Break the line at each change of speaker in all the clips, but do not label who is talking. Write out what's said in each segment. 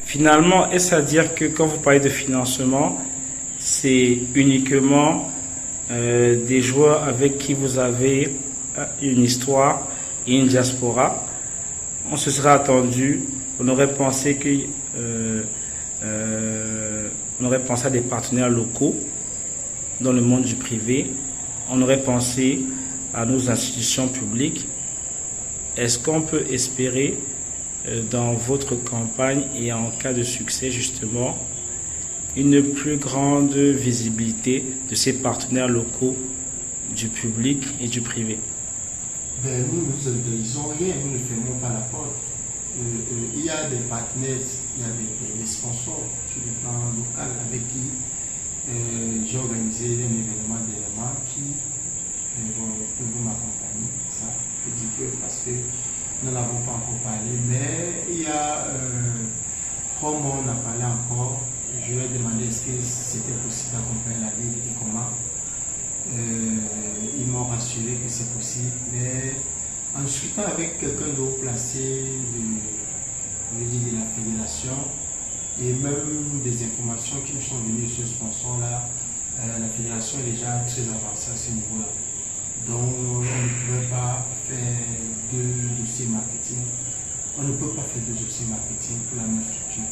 Finalement, est-ce à dire que quand vous parlez de financement, c'est uniquement des joueurs avec qui vous avez une histoire et une diaspora? On se serait attendu, on aurait pensé que on aurait pensé à des partenaires locaux dans le monde du privé, on aurait pensé à nos institutions publiques. Est-ce qu'on peut espérer dans votre campagne et en cas de succès justement une plus grande visibilité de ces partenaires locaux du public et du privé?
Nous ne disons rien, nous ne fermons pas la porte. Il y a des partenaires, il y a des sponsors sur le plan local avec qui j'ai organisé un événement d'éléments qui vont m'accompagner. Ça, je dis que parce que nous n'avons pas encore parlé, mais il y a 3 mois, on a parlé encore. Je lui ai demandé est-ce que c'était possible d'accompagner la ville et comment. Ils m'ont rassuré que c'est possible, mais en discutant avec quelqu'un de haut placé de la fédération et même des informations qui me sont venues sur ce sponsor-là, la fédération est déjà très avancée à ce niveau-là. Donc on ne pouvait pas faire 2 dossiers marketing. On ne peut pas faire 2 dossiers marketing pour la même structure.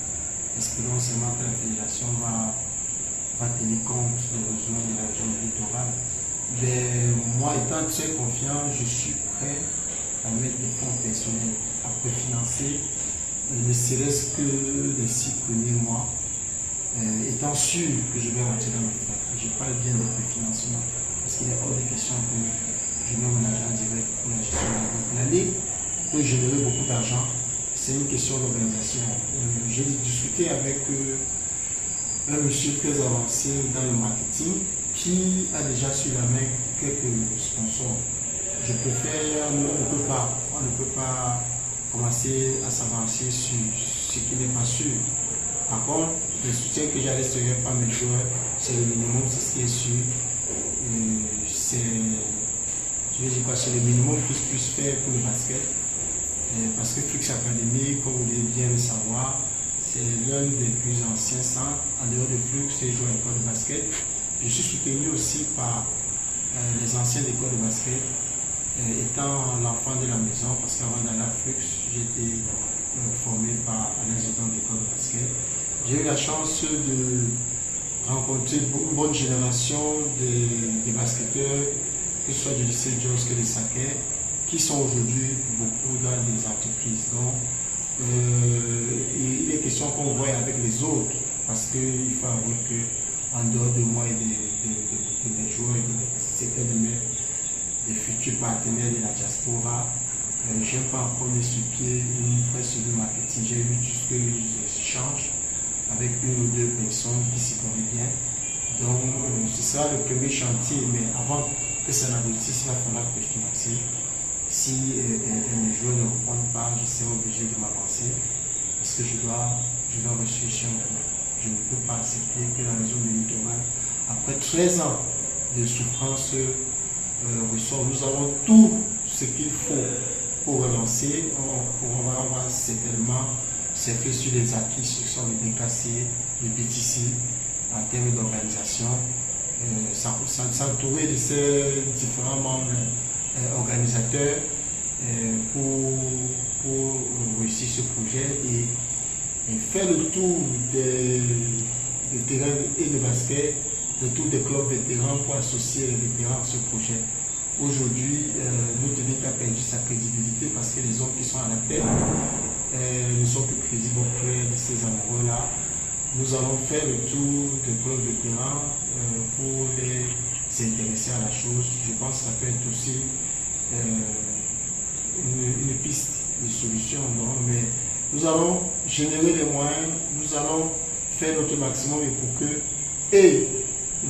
Espérons seulement que la fédération va tenir compte des besoins de la région littorale. Mais moi, étant très confiant, je suis prêt à mettre des fonds personnels à préfinancer, ne serait-ce que les 6 premiers mois, étant sûr que je vais rentrer dans mes frais. Je parle bien de préfinancement, parce qu'il n'est pas de question que je mets mon argent direct pour la gestion de la banque. L'année peut générer beaucoup d'argent, c'est une question d'organisation. J'ai discuté avec un monsieur très avancé dans le marketing qui a déjà sur la main quelques sponsors. Je préfère, on ne peut pas commencer à s'avancer sur ce qui n'est pas sûr. Par contre, le soutien que j'ai à l'extérieur par mes joueurs, c'est le minimum, c'est ce qui est sûr. C'est le minimum que je puisse faire pour le basket. Parce que Flux Academy, comme vous devez bien le savoir, c'est l'un des plus anciens centres. En dehors de Flux, c'est joué à l'école de basket. Je suis soutenu aussi par les anciens écoles de basket, étant l'enfant de la maison, parce qu'avant d'aller à Flux, j'étais formé par un résident d'école de basket. J'ai eu la chance de rencontrer une bonne génération de basketteurs, que ce soit du lycée Jones que des Sacquets, qui sont aujourd'hui beaucoup dans des entreprises. Donc, il est question qu'on voit avec les autres, parce qu'il faut avouer qu'en dehors de moi et des joueurs et certains de des futurs partenaires de la diaspora, je n'ai pas encore mis sur pied une vraie cellule marketing. J'ai eu juste des échanges avec 1 ou 2 personnes qui s'y connaissent bien. Donc, ce sera le premier chantier, mais avant que ça n'aboutisse, il va falloir que je finance. Si les joueurs ne répondent pas, je serai obligé de m'avancer parce que je dois rechercher un club. Je ne peux pas accepter que la région de littoral, après 13 ans de souffrance, ressort. Nous avons tout ce qu'il faut pour relancer. On va certainement s'appuyer sur les acquis, ce sont les DKC, les BTC, en termes d'organisation, s'entourer de ces différents membres organisateurs pour réussir ce projet et faire le tour des terrains et de basket, le tour des clubs vétérans pour associer les vétérans à ce projet. Aujourd'hui, notre Ligue a perdu sa crédibilité parce que les hommes qui sont à la tête ne sont plus crédibles auprès de ces amoureux-là. Nous allons faire le tour des clubs vétérans pour les intéresser à la chose. Je pense que ça peut être aussi une piste de solution. Non? Mais nous allons générer les moyens, nous allons faire notre maximum pour que et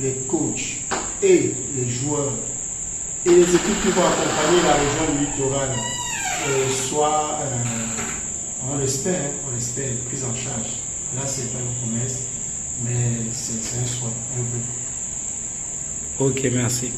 les coachs et les joueurs et les équipes qui vont accompagner la région du littoral soient, on l'espère, prises en charge. Là, ce n'est pas une promesse, mais c'est un souhait, un peu.
Ok, merci.